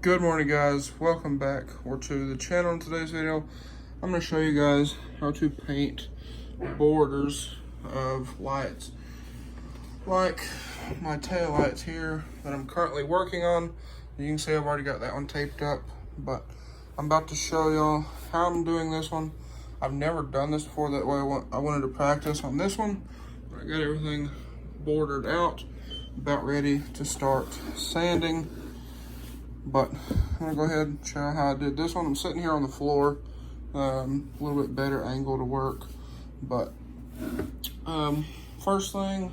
Good morning, guys. Welcome back to the channel. In today's video, I'm going to show you guys how to paint borders of lights. Like my tail lights here that I'm currently working on. You can see I've already got that one taped up, but I'm about to show y'all how I'm doing this one. I've never done this before, that way I wanted to practice on this one. I got everything bordered out, about ready to start sanding. But I'm gonna go ahead and show you how I did this one. I'm sitting here on the floor, a little bit better angle to work. But first thing,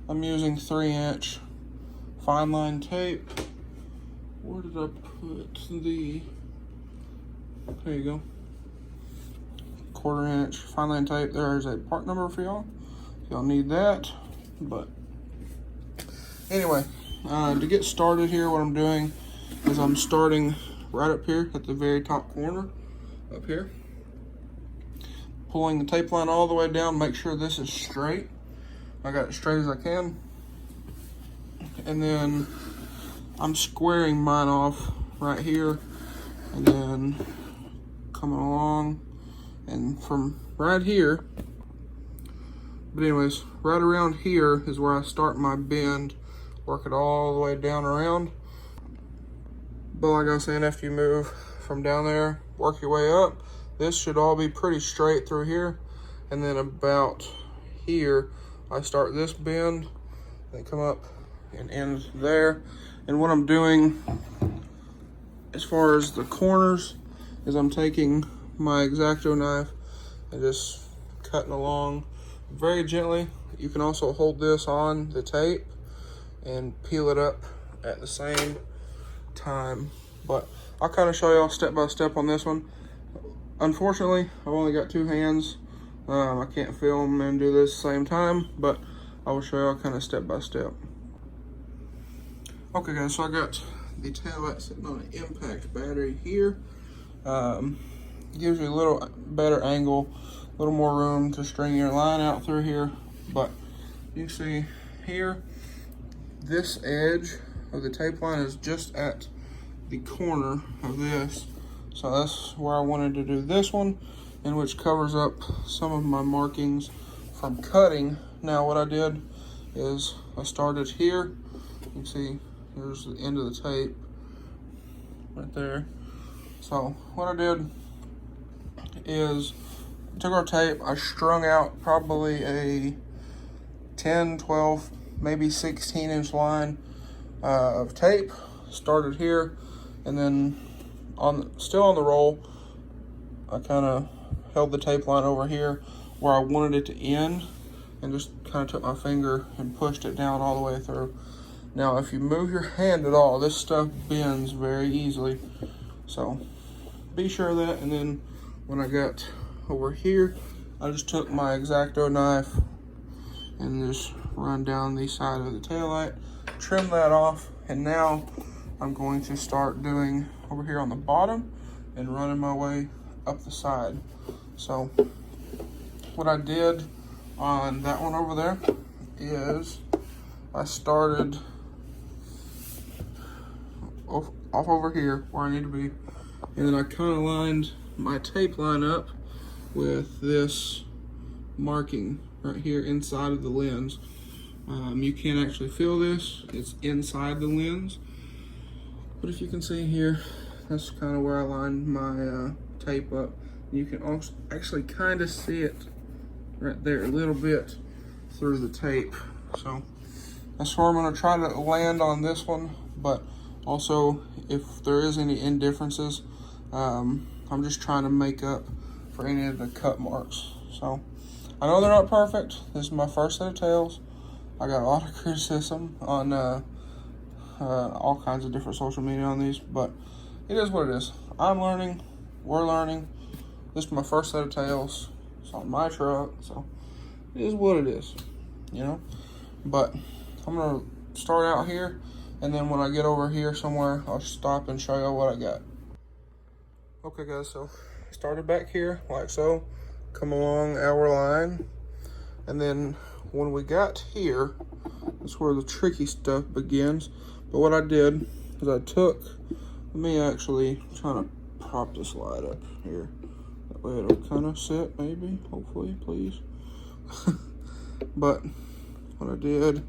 I'm using 3-inch fine line tape. Where did I put the? There you go. 1/4-inch fine line tape. There's a part number for y'all. Y'all need that. But anyway, to get started here, what I'm doing is I'm starting right up here at the very top corner, up here. Pulling the tape line all the way down, make sure this is straight. I got it straight as I can. And then I'm squaring mine off right here, and then coming along, and from right here, but anyways, right around here is where I start my bend, work it all the way down around. But like I was saying, after you move from down there, work your way up, this should all be pretty straight through here. And then about here, I start this bend, then come up and end there. And what I'm doing as far as the corners is I'm taking my X-Acto knife and just cutting along very gently. You can also hold this on the tape and peel it up at the same time, but I'll kind of show y'all step by step on this one. Unfortunately, I've only got 2 hands. I can't film and do this at the same time, but I will show y'all kind of step by step. Okay guys, so I got the tail light sitting on an impact battery here. Gives you a little better angle, a little more room to string your line out through here. But you can see here, this edge of the tape line is just at the corner of this, so that's where I wanted to do this one, and which covers up some of my markings from cutting. Now what I did is I started here. You can see here's the end of the tape right there. So what I did is I took our tape, I strung out probably a 10, 12, maybe 16-inch line of tape. Started here, and then still on the roll, I kind of held the tape line over here where I wanted it to end, and just kind of took my finger and pushed it down all the way through. Now if you move your hand at all, this stuff bends very easily, so be sure of that. And then when I got over here, I just took my X-Acto knife and just run down the side of the taillight, trim that off, and now I'm going to start doing over here on the bottom and running my way up the side. So what I did on that one over there is I started off over here where I need to be, and then I kind of lined my tape line up with this marking right here inside of the lens. You can't actually feel this, it's inside the lens. But if you can see here, that's kind of where I lined my tape up. You can also actually kind of see it right there a little bit through the tape. So that's where I'm going to try to land on this one. But also, if there is any indifferences, I'm just trying to make up for any of the cut marks. So I know they're not perfect. This is my first set of tails. I got a lot of criticism on all kinds of different social media on these, but it is what it is. I'm learning, we're learning. This is my first set of tails. It's on my truck, so it is what it is, you know. But I'm gonna start out here, and then when I get over here somewhere, I'll stop and show you what I got. Okay guys, so started back here like so, come along our line, and then when we got here, that's where the tricky stuff begins. But what I did is I took Let me actually try to prop this light up here. That way it'll kind of sit, maybe, hopefully, please. But what I did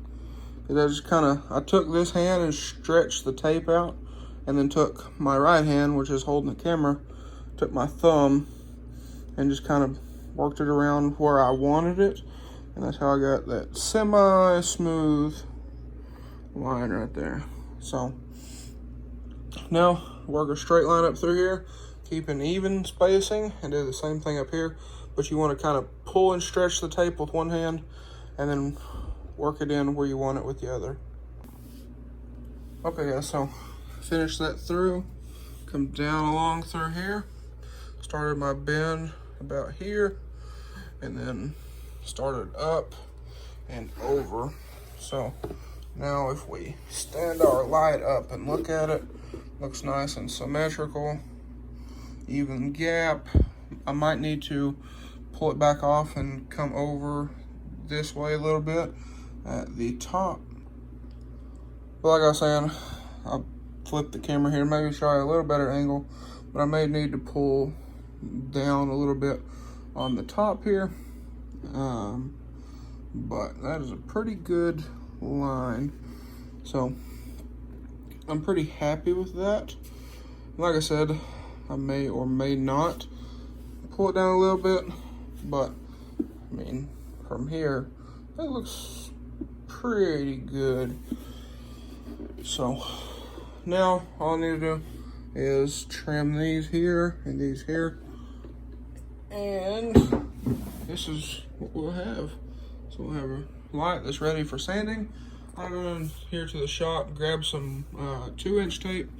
is I took this hand and stretched the tape out, and then took my right hand, which is holding the camera, took my thumb and just kind of worked it around where I wanted it. And that's how I got that semi-smooth line right there. So now work a straight line up through here, keep an even spacing, and do the same thing up here. But you want to kind of pull and stretch the tape with one hand, and then work it in where you want it with the other. Okay guys, so finish that through, come down along through here, started my bend about here, and then started up and over. So now if we stand our light up and look at it, looks nice and symmetrical, even gap. I might need to pull it back off and come over this way a little bit at the top. But like I was saying, I'll flip the camera here, maybe show you a little better angle, but I may need to pull down a little bit on the top here. But that is a pretty good line. So I'm pretty happy with that. Like I said, I may or may not pull it down a little bit, but I mean, from here, that looks pretty good. So now all I need to do is trim these here and these here, and this is what we'll have. So we'll have a light that's ready for sanding. I'll go in here to the shop, grab some 2-inch tape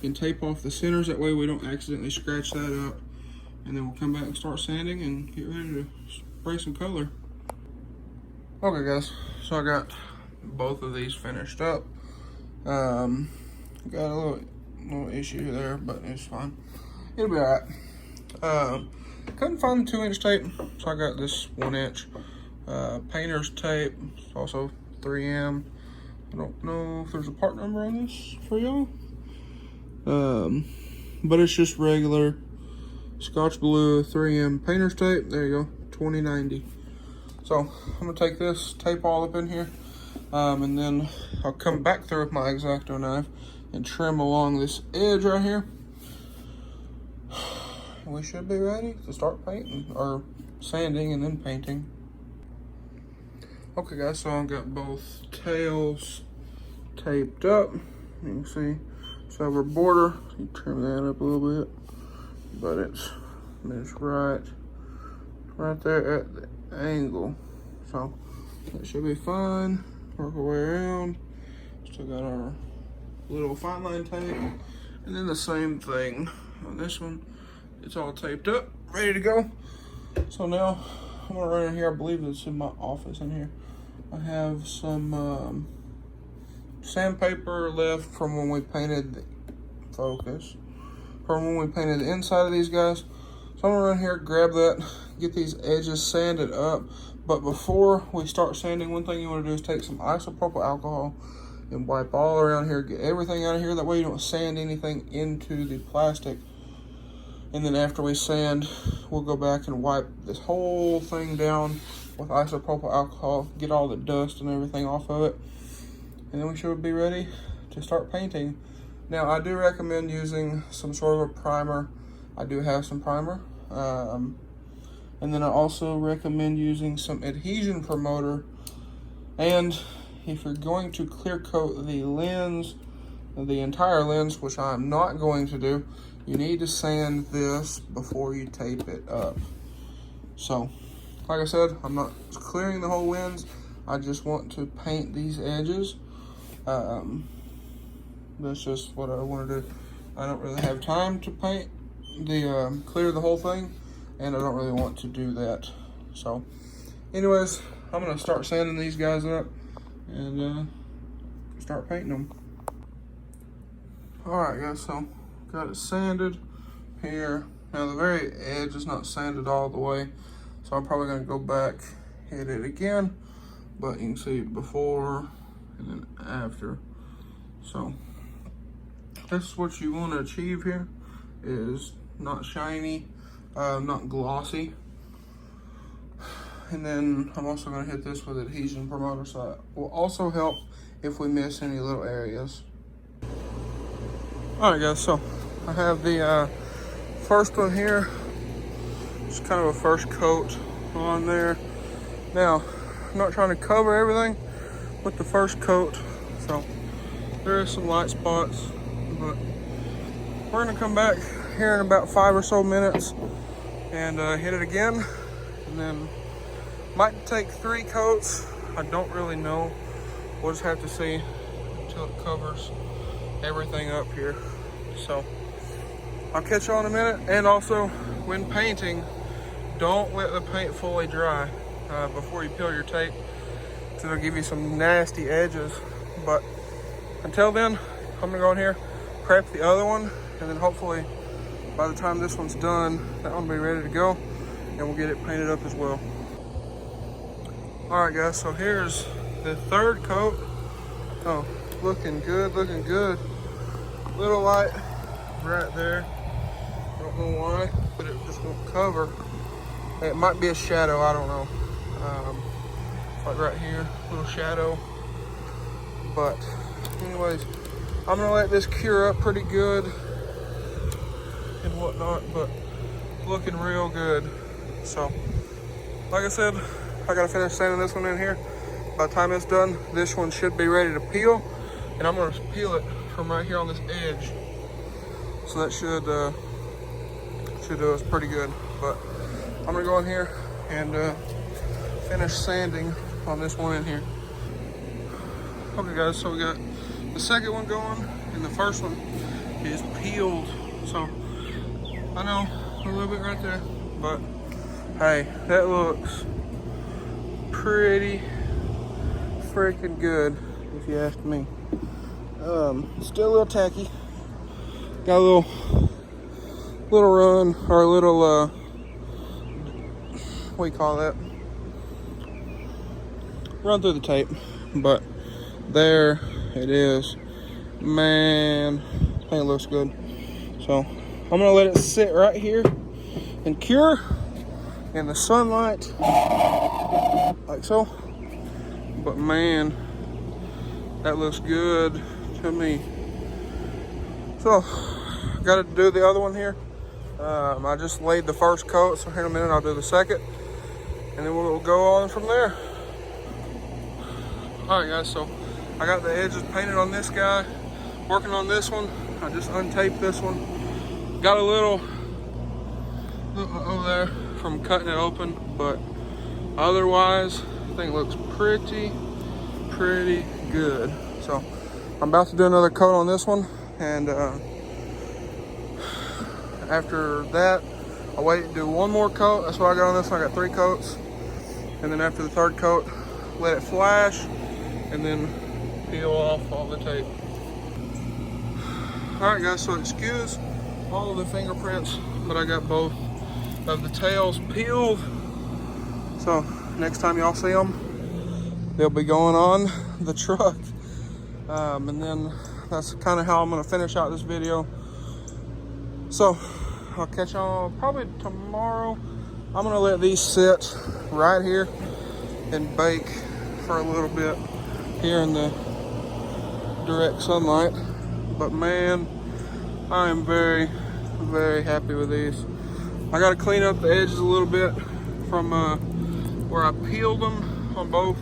and tape off the centers. That way we don't accidentally scratch that up. And then we'll come back and start sanding and get ready to spray some color. Okay guys, so I got both of these finished up. Got a little issue there, but it's fine. It'll be alright. Couldn't find the 2-inch tape, so I got this 1-inch painter's tape. It's also 3M. I don't know if there's a part number on this for y'all. But it's just regular Scotch Blue 3M painter's tape. There you go, 2090. So I'm gonna take this, tape all up in here, and then I'll come back through with my X-Acto knife and trim along this edge right here. We should be ready to start painting, or sanding and then painting. Okay guys, so I've got both tails taped up. You can see it's over border. You trim that up a little bit, but it's right there at the angle. So that should be fine. Work our way around. Still got our little fine line tape, and then the same thing on this one. It's all taped up, ready to go. So now I'm gonna run in here. I believe it's in my office in here. I have some sandpaper left from when we painted the the inside of these guys. So I'm gonna run here, grab that, get these edges sanded up. But before we start sanding, one thing you wanna do is take some isopropyl alcohol and wipe all around here, get everything out of here. That way you don't sand anything into the plastic. And then after we sand, we'll go back and wipe this whole thing down with isopropyl alcohol, get all the dust and everything off of it. And then we should be ready to start painting. Now, I do recommend using some sort of a primer. I do have some primer. And then I also recommend using some adhesion promoter. And if you're going to clear coat the lens, the entire lens, which I'm not going to do, you need to sand this before you tape it up. So, like I said, I'm not clearing the whole lens. I just want to paint these edges. That's just what I want to do. I don't really have time to paint clear the whole thing, and I don't really want to do that. So, anyways, I'm gonna start sanding these guys up and start painting them. All right, guys. So, got it sanded here. Now the very edge is not sanded all the way, so I'm probably gonna go back, hit it again, but you can see before and then after. So this is what you want to achieve here, is not shiny, not glossy. And then I'm also going to hit this with adhesion promoter, so that will also help if we miss any little areas. Alright guys, so I have the first one here, just kind of a first coat on there. Now, I'm not trying to cover everything with the first coat, so there is some light spots, but we're going to come back here in about 5 or so minutes and hit it again, and then might take 3 coats. I don't really know. We'll just have to see until it covers everything up here. So I'll catch you on in a minute. And also, when painting, don't let the paint fully dry before you peel your tape, because it'll give you some nasty edges. But until then, I'm gonna go in here, prep the other one, and then hopefully by the time this one's done, that one will be ready to go, and we'll get it painted up as well. All right guys, so here's the third coat. Oh, looking good, looking good. Little light right there. Don't know why, but it just won't cover. It might be a shadow, I don't know. Like right here, little shadow. But anyways, I'm gonna let this cure up pretty good and whatnot, but looking real good. So, like I said, I gotta finish sanding this one in here. By the time it's done, this one should be ready to peel, and I'm gonna peel it from right here on this edge. So that should do us pretty good. But I'm gonna go in here and finish sanding on this one in here. Okay guys, so we got the second one going, and the first one is peeled. So I know a little bit right there, but hey, that looks pretty freaking good, if you ask me. Still a little tacky. Got a little run, or a little what do you call that? Run through the tape, but there it is. Man, I think it looks good. So I'm gonna let it sit right here and cure in the sunlight, like so. But man, that looks good to me. So, got to do the other one here. I just laid the first coat, so here in a minute I'll do the second, and then we'll go on from there. Alright guys, so I got the edges painted on this guy, working on this one. I just untaped this one. Got a little over there from cutting it open, but otherwise, I think it looks pretty good. So I'm about to do another coat on this one, and after that I'll wait and do one more coat. That's what I got on this one. I got 3 coats, and then after the third coat, let it flash and then peel off all the tape. Alright guys, so excuse all of the fingerprints, but I got both of the tails peeled. So next time y'all see them, they'll be going on the truck. And then that's kind of how I'm going to finish out this video. So I'll catch y'all probably tomorrow. I'm going to let these sit right here and bake for a little bit here in the direct sunlight. But man, I am very happy with these. I got to clean up the edges a little bit from where I peeled them on both,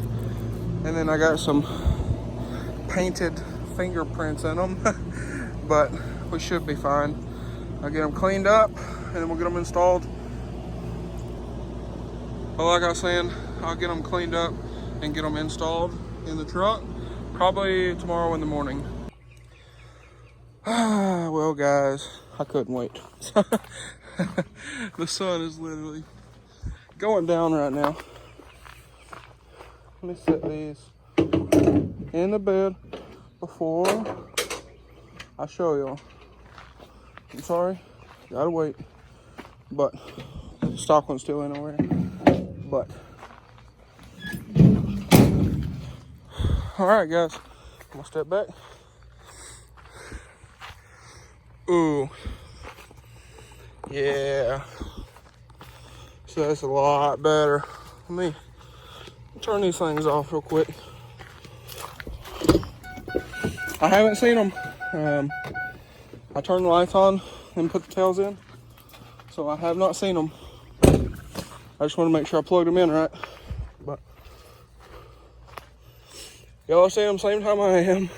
and then I got some painted fingerprints in them. But we should be fine. I'll get them cleaned up and then we'll get them installed. But like I was saying, I'll get them cleaned up and get them installed in the truck probably tomorrow in the morning. Well guys, I couldn't wait. The sun is literally going down right now. Let me set these in the bed before I show y'all. I'm sorry, gotta wait, but the stock one's still in nowhere. But all right guys, I'm gonna step back. Ooh. Yeah. So that's a lot better. Let me turn these things off real quick. I haven't seen them. I turned the lights on and put the tails in, so I have not seen them. I just want to make sure I plugged them in right. But y'all see them same time I am.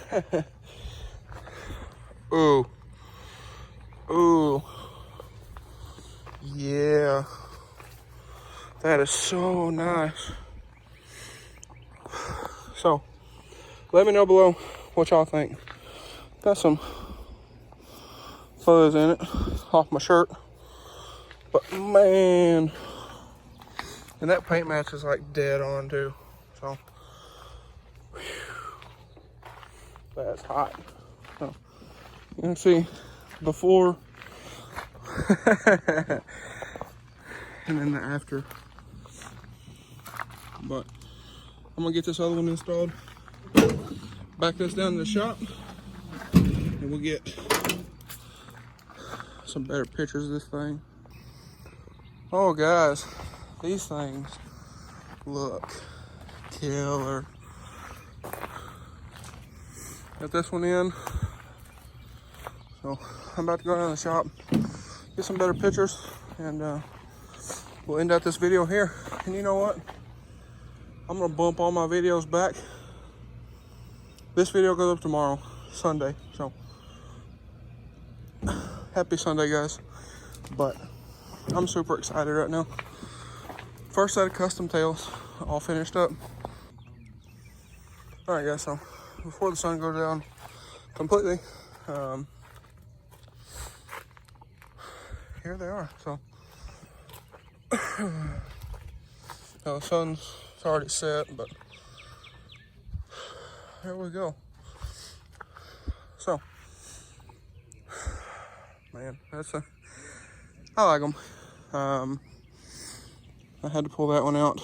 Ooh. Ooh. Yeah. That is so nice. So, let me know below what y'all think. Got some fuzz in it off my shirt. But man, and that paint match is like dead on too. So, whew, that's hot. So, you can see before and then the after. But I'm gonna get this other one installed, back this down to the shop, and we'll get some better pictures of this thing. Oh guys, these things look killer. Got this one in, so I'm about to go down to the shop, get some better pictures, and we'll end out this video here. And you know what? I'm gonna bump all my videos back. This video goes up tomorrow, Sunday. So happy Sunday, guys. But I'm super excited right now. First set of custom tails all finished up. All right, guys, so before the sun goes down completely, here they are. So the sun's already set, but here we go. So, man, I like them. I had to pull that one out,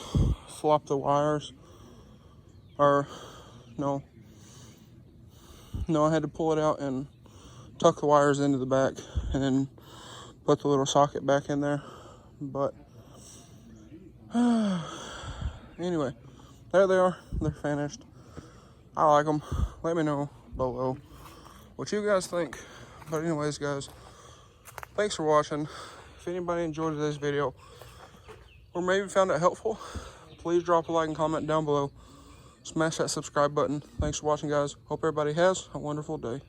flop the wires, or no, I had to pull it out and tuck the wires into the back and then put the little socket back in there. But anyway, there they are. They're finished. I like them. Let me know below what you guys think. But anyways, guys, thanks for watching. If anybody enjoyed today's video or maybe found it helpful, please drop a like and comment down below. Smash that subscribe button. Thanks for watching, guys. Hope everybody has a wonderful day.